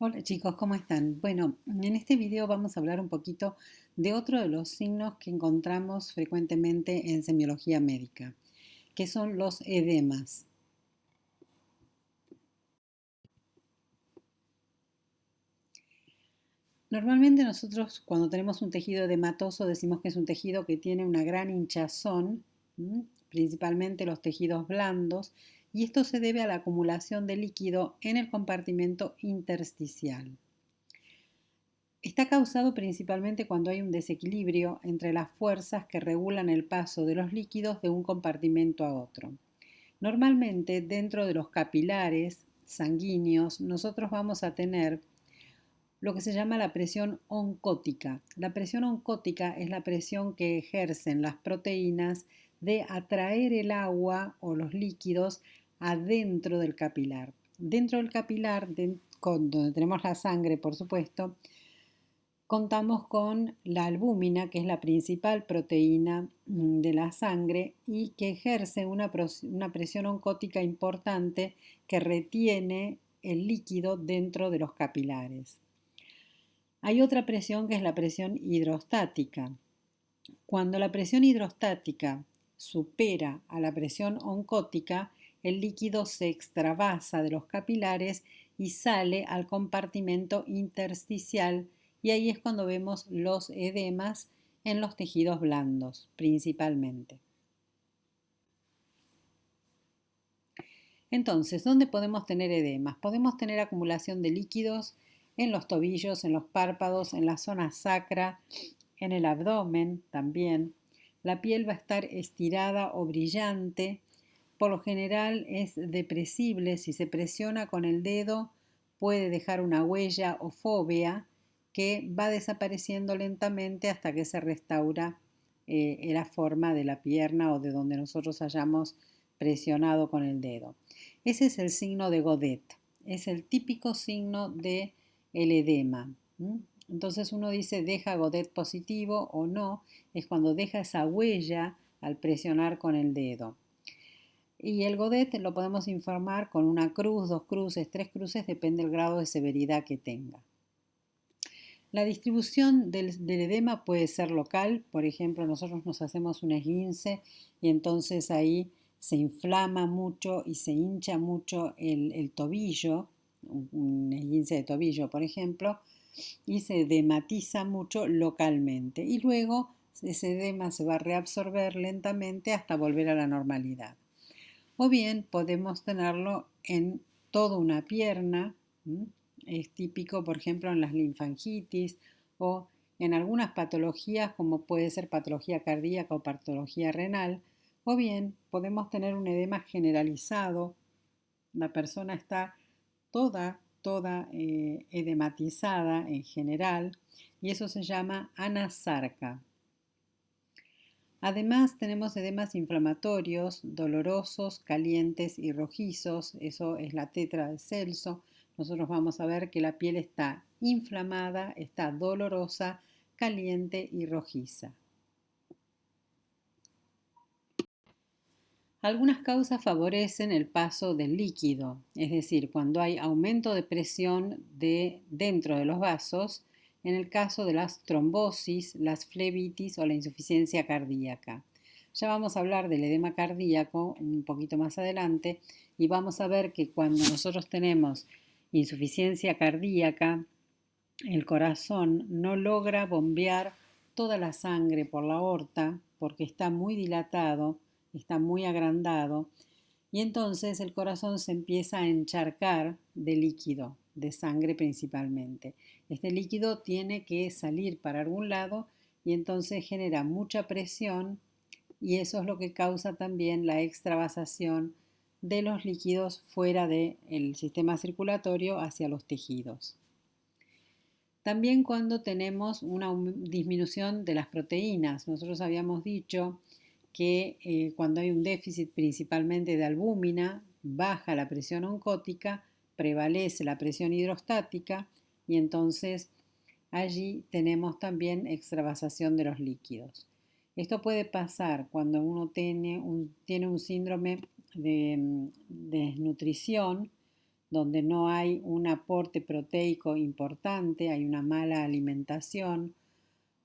Hola chicos, ¿cómo están? Bueno, en este video vamos a hablar un poquito de otro de los signos que encontramos frecuentemente en semiología médica, que son los edemas. Normalmente nosotros cuando tenemos un tejido edematoso decimos que es un tejido que tiene una gran hinchazón, principalmente los tejidos blandos, y esto se debe a la acumulación de líquido en el compartimento intersticial. Está causado principalmente cuando hay un desequilibrio entre las fuerzas que regulan el paso de los líquidos de un compartimento a otro. Normalmente, dentro de los capilares sanguíneos, nosotros vamos a tener lo que se llama la presión oncótica. La presión oncótica es la presión que ejercen las proteínas de atraer el agua o los líquidos adentro del capilar. Dentro del capilar, donde tenemos la sangre, por supuesto, contamos con la albúmina, que es la principal proteína de la sangre y que ejerce una presión oncótica importante que retiene el líquido dentro de los capilares. Hay otra presión que es la presión hidrostática. Cuando la presión hidrostática supera a la presión oncótica, el líquido se extravasa de los capilares y sale al compartimento intersticial, y ahí es cuando vemos los edemas en los tejidos blandos principalmente. Entonces, ¿dónde podemos tener edemas? Podemos tener acumulación de líquidos en los tobillos, en los párpados, en la zona sacra, en el abdomen también. La piel va a estar estirada o brillante. Por lo general es depresible. Si se presiona con el dedo puede dejar una huella o fóvea que va desapareciendo lentamente hasta que se restaura la forma de la pierna o de donde nosotros hayamos presionado con el dedo. Ese es el signo de Godet. Es el típico signo de el edema. Entonces uno dice deja Godet positivo o no, es cuando deja esa huella al presionar con el dedo. Y el Godet lo podemos informar con una cruz, dos cruces, tres cruces, depende del grado de severidad que tenga. La distribución del edema puede ser local, por ejemplo, nosotros nos hacemos un esguince y entonces ahí se inflama mucho y se hincha mucho el tobillo, un esguince de tobillo, por ejemplo, y se edematiza mucho localmente. Y luego ese edema se va a reabsorber lentamente hasta volver a la normalidad. O bien podemos tenerlo en toda una pierna. Es típico, por ejemplo, en las linfangitis o en algunas patologías como puede ser patología cardíaca o patología renal. O bien podemos tener un edema generalizado. La persona está toda edematizada en general y eso se llama anasarca. Además tenemos edemas inflamatorios, dolorosos, calientes y rojizos, eso es la tetra de Celso. Nosotros vamos a ver que la piel está inflamada, está dolorosa, caliente y rojiza. Algunas causas favorecen el paso del líquido, es decir, cuando hay aumento de presión dentro de los vasos, en el caso de las trombosis, las flebitis o la insuficiencia cardíaca. Ya vamos a hablar del edema cardíaco un poquito más adelante y vamos a ver que cuando nosotros tenemos insuficiencia cardíaca, el corazón no logra bombear toda la sangre por la aorta porque está muy dilatado, está muy agrandado y entonces el corazón se empieza a encharcar de líquido, de sangre principalmente. Este líquido tiene que salir para algún lado y entonces genera mucha presión y eso es lo que causa también la extravasación de los líquidos fuera del sistema circulatorio hacia los tejidos. También cuando tenemos una disminución de las proteínas. Nosotros habíamos dicho que cuando hay un déficit principalmente de albúmina, baja la presión oncótica, prevalece la presión hidrostática y entonces allí tenemos también extravasación de los líquidos. Esto puede pasar cuando uno tiene un síndrome de desnutrición, donde no hay un aporte proteico importante, hay una mala alimentación,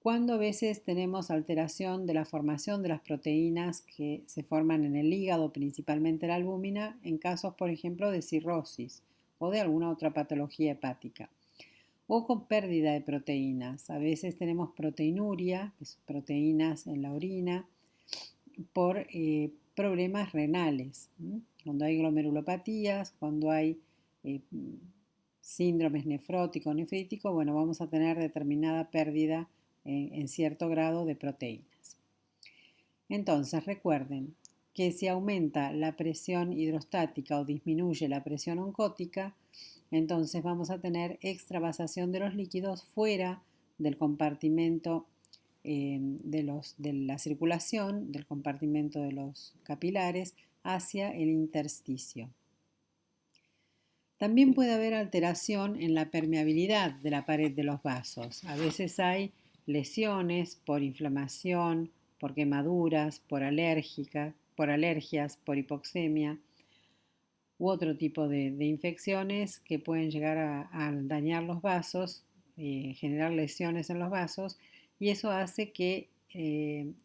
cuando a veces tenemos alteración de la formación de las proteínas que se forman en el hígado, principalmente la albúmina, en casos, por ejemplo, de cirrosis o de alguna otra patología hepática, o con pérdida de proteínas. A veces tenemos proteinuria, que son proteínas en la orina, por problemas renales, cuando hay glomerulopatías, cuando hay eh, síndromes nefrótico, nefrítico, bueno, vamos a tener determinada pérdida en cierto grado de proteínas. Entonces, recuerden que si aumenta la presión hidrostática o disminuye la presión oncótica, entonces vamos a tener extravasación de los líquidos fuera del compartimento de la circulación, del compartimento de los capilares, hacia el intersticio. También puede haber alteración en la permeabilidad de la pared de los vasos. A veces hay lesiones por inflamación, por quemaduras, por alergias, por hipoxemia u otro tipo de infecciones que pueden llegar a dañar los vasos, generar lesiones en los vasos, y eso hace que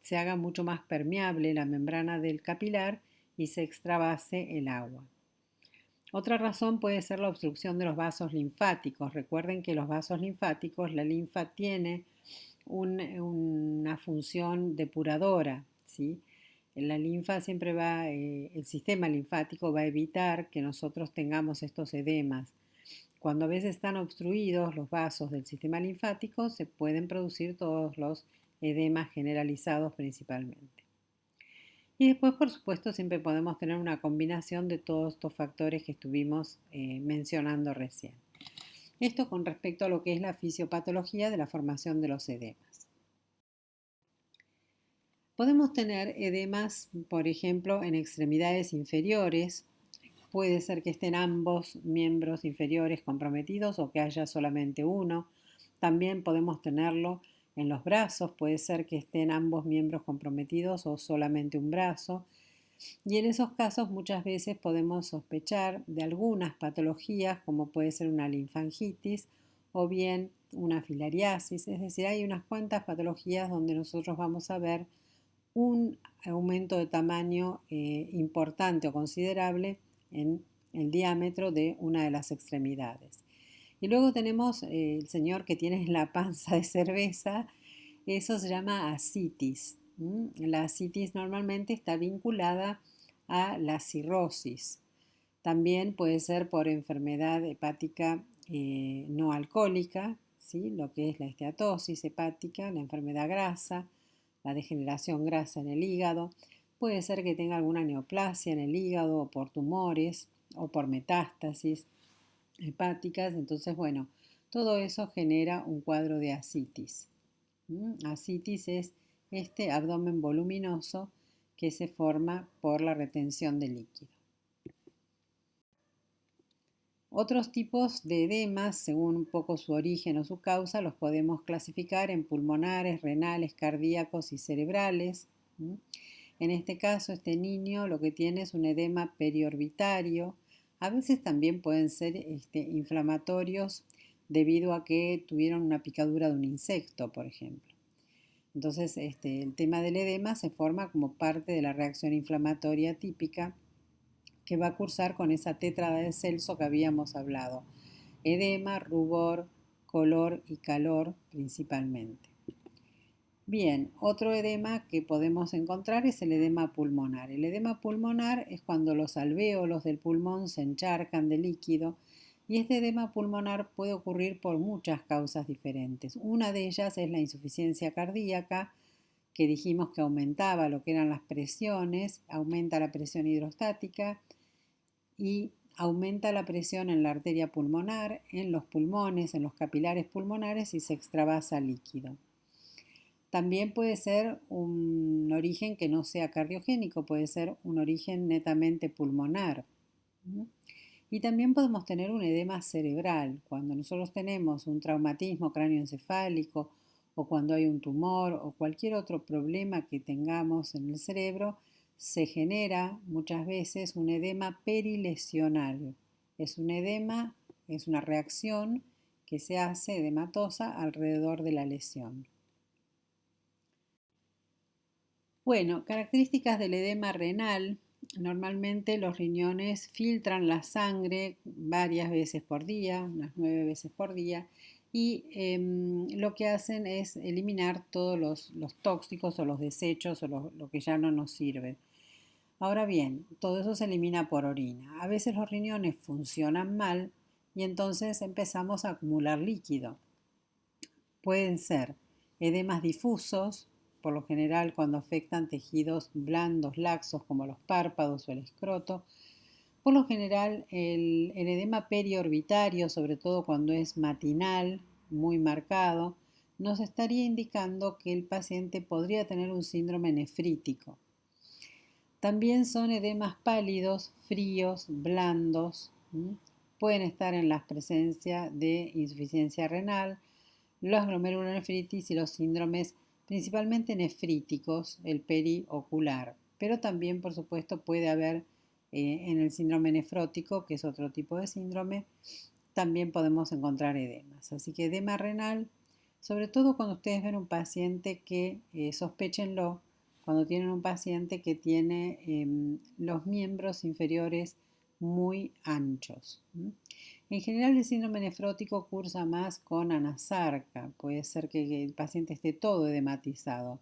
se haga mucho más permeable la membrana del capilar y se extravase el agua. Otra razón puede ser la obstrucción de los vasos linfáticos. Recuerden que los vasos linfáticos, la linfa tiene una función depuradora, ¿sí? La linfa siempre va, el sistema linfático va a evitar que nosotros tengamos estos edemas. Cuando a veces están obstruidos los vasos del sistema linfático, se pueden producir todos los edemas generalizados principalmente. Y después, por supuesto, siempre podemos tener una combinación de todos estos factores que estuvimos mencionando recién. Esto con respecto a lo que es la fisiopatología de la formación de los edemas. Podemos tener edemas, por ejemplo, en extremidades inferiores. Puede ser que estén ambos miembros inferiores comprometidos o que haya solamente uno. También podemos tenerlo en los brazos, puede ser que estén ambos miembros comprometidos o solamente un brazo. Y en esos casos muchas veces podemos sospechar de algunas patologías como puede ser una linfangitis o bien una filariasis. Es decir, hay unas cuantas patologías donde nosotros vamos a ver un aumento de tamaño importante o considerable en el diámetro de una de las extremidades. Y luego tenemos el señor que tiene la panza de cerveza, eso se llama ascitis. La ascitis normalmente está vinculada a la cirrosis. También puede ser por enfermedad hepática no alcohólica, ¿sí? Lo que es la esteatosis hepática, la enfermedad grasa, la degeneración grasa en el hígado. Puede ser que tenga alguna neoplasia en el hígado o por tumores o por metástasis hepáticas. Entonces, bueno, todo eso genera un cuadro de ascitis. Ascitis es este abdomen voluminoso que se forma por la retención de líquido. Otros tipos de edemas, según un poco su origen o su causa, los podemos clasificar en pulmonares, renales, cardíacos y cerebrales. En este caso, este niño lo que tiene es un edema periorbitario. A veces también pueden ser inflamatorios debido a que tuvieron una picadura de un insecto, por ejemplo. Entonces, el tema del edema se forma como parte de la reacción inflamatoria típica que va a cursar con esa tétrada de Celso que habíamos hablado. Edema, rubor, color y calor principalmente. Bien, otro edema que podemos encontrar es el edema pulmonar. El edema pulmonar es cuando los alvéolos del pulmón se encharcan de líquido y este edema pulmonar puede ocurrir por muchas causas diferentes. Una de ellas es la insuficiencia cardíaca, que dijimos que aumentaba lo que eran las presiones, aumenta la presión hidrostática y aumenta la presión en la arteria pulmonar, en los pulmones, en los capilares pulmonares y se extravasa líquido. También puede ser un origen que no sea cardiogénico, puede ser un origen netamente pulmonar. Y también podemos tener un edema cerebral. Cuando nosotros tenemos un traumatismo cráneoencefálico o cuando hay un tumor o cualquier otro problema que tengamos en el cerebro, se genera muchas veces un edema perilesional. Es un edema, es una reacción que se hace edematosa alrededor de la lesión. Bueno, características del edema renal. Normalmente los riñones filtran la sangre varias veces por día, unas 9 veces por día, y lo que hacen es eliminar todos los tóxicos o los desechos o lo que ya no nos sirve. Ahora bien, todo eso se elimina por orina. A veces los riñones funcionan mal y entonces empezamos a acumular líquido. Pueden ser edemas difusos, por lo general cuando afectan tejidos blandos, laxos como los párpados o el escroto. Por lo general el edema periorbitario, sobre todo cuando es matinal, muy marcado, nos estaría indicando que el paciente podría tener un síndrome nefrítico. También son edemas pálidos, fríos, blandos. Pueden estar en la presencia de insuficiencia renal, los glomerulonefritis y los síndromes principalmente nefríticos, el periocular. Pero también, por supuesto, puede haber en el síndrome nefrótico, que es otro tipo de síndrome, también podemos encontrar edemas. Así que edema renal, sobre todo cuando ustedes ven un paciente que sospéchenlo, cuando tienen un paciente que tiene los miembros inferiores muy anchos. En general el síndrome nefrótico cursa más con anasarca, puede ser que el paciente esté todo edematizado,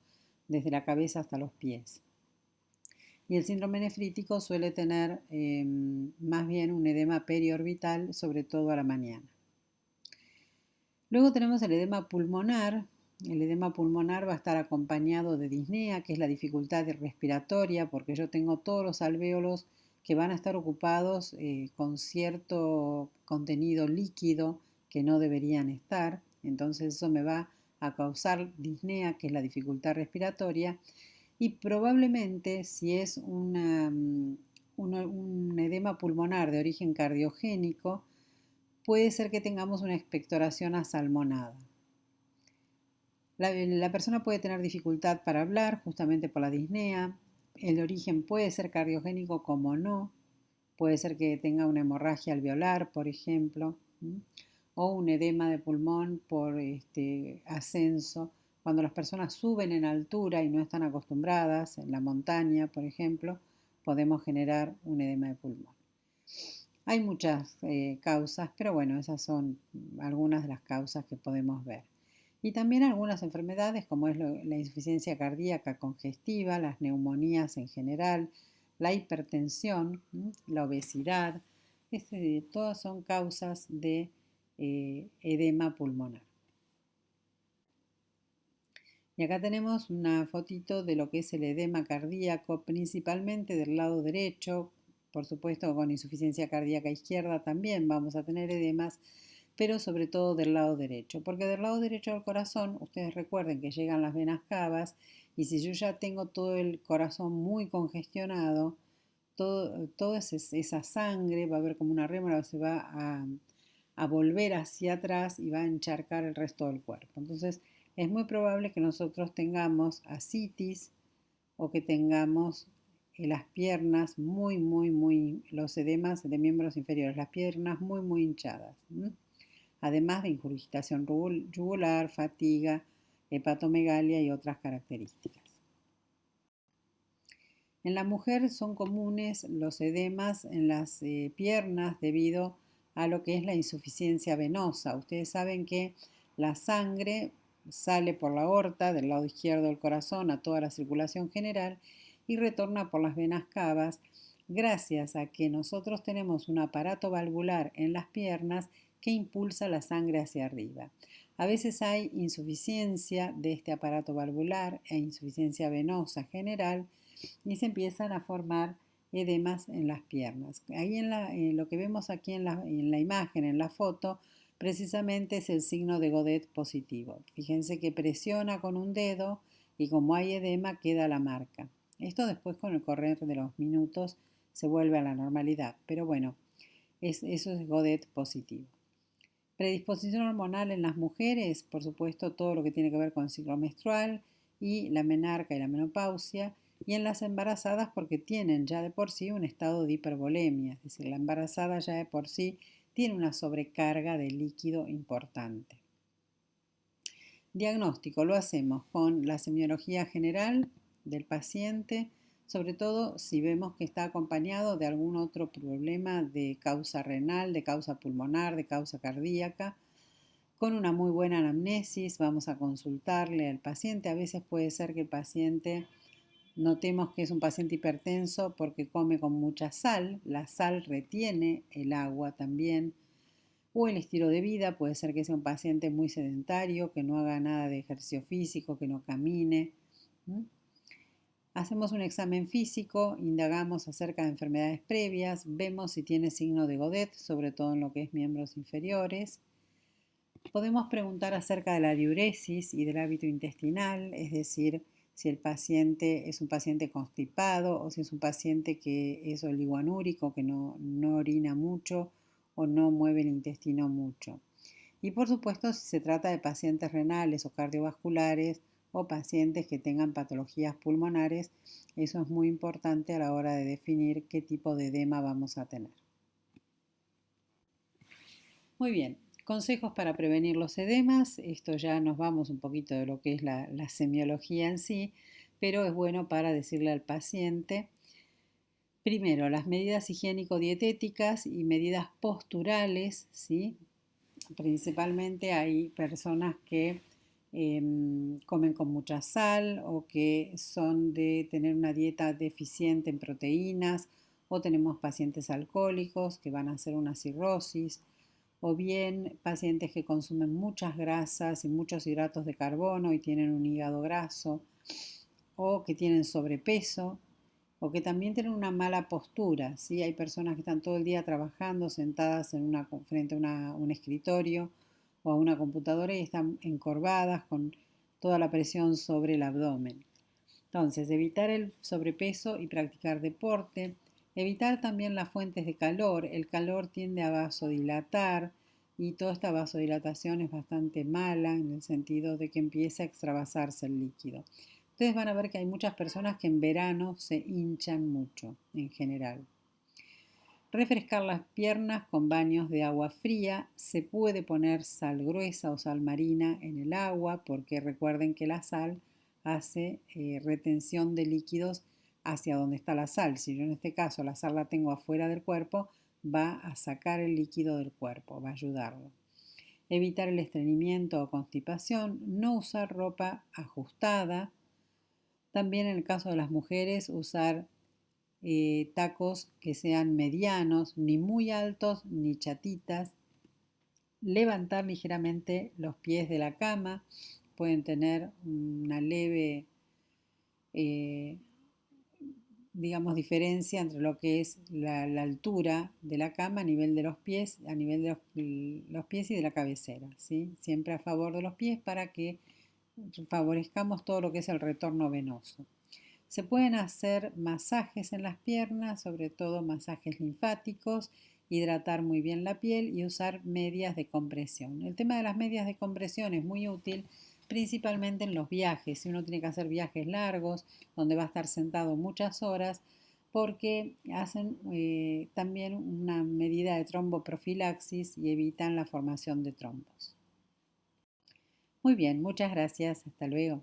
desde la cabeza hasta los pies. Y el síndrome nefrítico suele tener más bien un edema periorbital, sobre todo a la mañana. Luego tenemos el edema pulmonar. El edema pulmonar va a estar acompañado de disnea, que es la dificultad respiratoria, porque yo tengo todos los alvéolos que van a estar ocupados con cierto contenido líquido que no deberían estar. Entonces eso me va a causar disnea, que es la dificultad respiratoria. Y probablemente si es un edema pulmonar de origen cardiogénico, puede ser que tengamos una expectoración asalmonada. La persona puede tener dificultad para hablar justamente por la disnea. El origen puede ser cardiogénico como no. Puede ser que tenga una hemorragia alveolar, por ejemplo, o un edema de pulmón por ascenso. Cuando las personas suben en altura y no están acostumbradas, en la montaña, por ejemplo, podemos generar un edema de pulmón. Hay muchas causas, pero bueno, esas son algunas de las causas que podemos ver. Y también algunas enfermedades como es la insuficiencia cardíaca congestiva, las neumonías en general, la hipertensión, la obesidad, todas son causas de edema pulmonar. Y acá tenemos una fotito de lo que es el edema cardíaco, principalmente del lado derecho. Por supuesto, con insuficiencia cardíaca izquierda también vamos a tener edemas, pero sobre todo del lado derecho, porque del lado derecho del corazón, ustedes recuerden que llegan las venas cavas, y si yo ya tengo todo el corazón muy congestionado, toda esa sangre va a haber como una rémora, se va a volver hacia atrás y va a encharcar el resto del cuerpo. Entonces, es muy probable que nosotros tengamos ascitis o que tengamos las piernas los edemas de miembros inferiores, las piernas muy hinchadas. Además de ingurgitación yugular, fatiga, hepatomegalia y otras características. En la mujer son comunes los edemas en las piernas debido a lo que es la insuficiencia venosa. Ustedes saben que la sangre sale por la aorta del lado izquierdo del corazón a toda la circulación general y retorna por las venas cavas gracias a que nosotros tenemos un aparato valvular en las piernas que impulsa la sangre hacia arriba. A veces hay insuficiencia de este aparato valvular e insuficiencia venosa general y se empiezan a formar edemas en las piernas. Ahí en lo que vemos aquí en la imagen, en la foto, precisamente es el signo de Godet positivo. Fíjense que presiona con un dedo y como hay edema queda la marca. Esto después con el correr de los minutos se vuelve a la normalidad, pero bueno, eso es Godet positivo. Predisposición hormonal en las mujeres, por supuesto todo lo que tiene que ver con el ciclo menstrual y la menarca y la menopausia, y en las embarazadas porque tienen ya de por sí un estado de hipervolemia, es decir, la embarazada ya de por sí tiene una sobrecarga de líquido importante. Diagnóstico lo hacemos con la semiología general del paciente, sobre todo si vemos que está acompañado de algún otro problema de causa renal, de causa pulmonar, de causa cardíaca. Con una muy buena anamnesis vamos a consultarle al paciente. A veces puede ser que el paciente notemos que es un paciente hipertenso porque come con mucha sal. La sal retiene el agua también. O el estilo de vida, puede ser que sea un paciente muy sedentario, que no haga nada de ejercicio físico, que no camine. Hacemos un examen físico, indagamos acerca de enfermedades previas, vemos si tiene signo de Godet, sobre todo en lo que es miembros inferiores. Podemos preguntar acerca de la diuresis y del hábito intestinal, es decir, si el paciente es un paciente constipado o si es un paciente que es oligoanúrico, que no orina mucho o no mueve el intestino mucho. Y por supuesto, si se trata de pacientes renales o cardiovasculares o pacientes que tengan patologías pulmonares, eso es muy importante a la hora de definir qué tipo de edema vamos a tener. Muy bien, consejos para prevenir los edemas. Esto ya nos vamos un poquito de lo que es la semiología en sí, pero es bueno para decirle al paciente, primero, las medidas higiénico-dietéticas y medidas posturales, ¿sí? Principalmente hay personas que comen con mucha sal o que son de tener una dieta deficiente en proteínas, o tenemos pacientes alcohólicos que van a hacer una cirrosis, o bien pacientes que consumen muchas grasas y muchos hidratos de carbono y tienen un hígado graso, o que tienen sobrepeso, o que también tienen una mala postura. ¿Sí? Hay personas que están todo el día trabajando sentadas frente a un escritorio o a una computadora y están encorvadas con toda la presión sobre el abdomen. Entonces, evitar el sobrepeso y practicar deporte. Evitar también las fuentes de calor. El calor tiende a vasodilatar y toda esta vasodilatación es bastante mala en el sentido de que empieza a extravasarse el líquido. Ustedes van a ver que hay muchas personas que en verano se hinchan mucho en general. Refrescar las piernas con baños de agua fría. Se puede poner sal gruesa o sal marina en el agua porque recuerden que la sal hace retención de líquidos hacia donde está la sal. Si yo en este caso la sal la tengo afuera del cuerpo, va a sacar el líquido del cuerpo, va a ayudarlo. Evitar el estreñimiento o constipación. No usar ropa ajustada. También en el caso de las mujeres, usar tacos que sean medianos, ni muy altos ni chatitas. Levantar ligeramente los pies de la cama. Pueden tener una leve, eh, digamos, diferencia entre lo que es la altura de la cama a nivel de los pies, a nivel de los pies y de la cabecera. ¿Sí? Siempre a favor de los pies para que favorezcamos todo lo que es el retorno venoso. Se pueden hacer masajes en las piernas, sobre todo masajes linfáticos, hidratar muy bien la piel y usar medias de compresión. El tema de las medias de compresión es muy útil principalmente en los viajes, si uno tiene que hacer viajes largos, donde va a estar sentado muchas horas, porque hacen también una medida de tromboprofilaxis y evitan la formación de trombos. Muy bien, muchas gracias, hasta luego.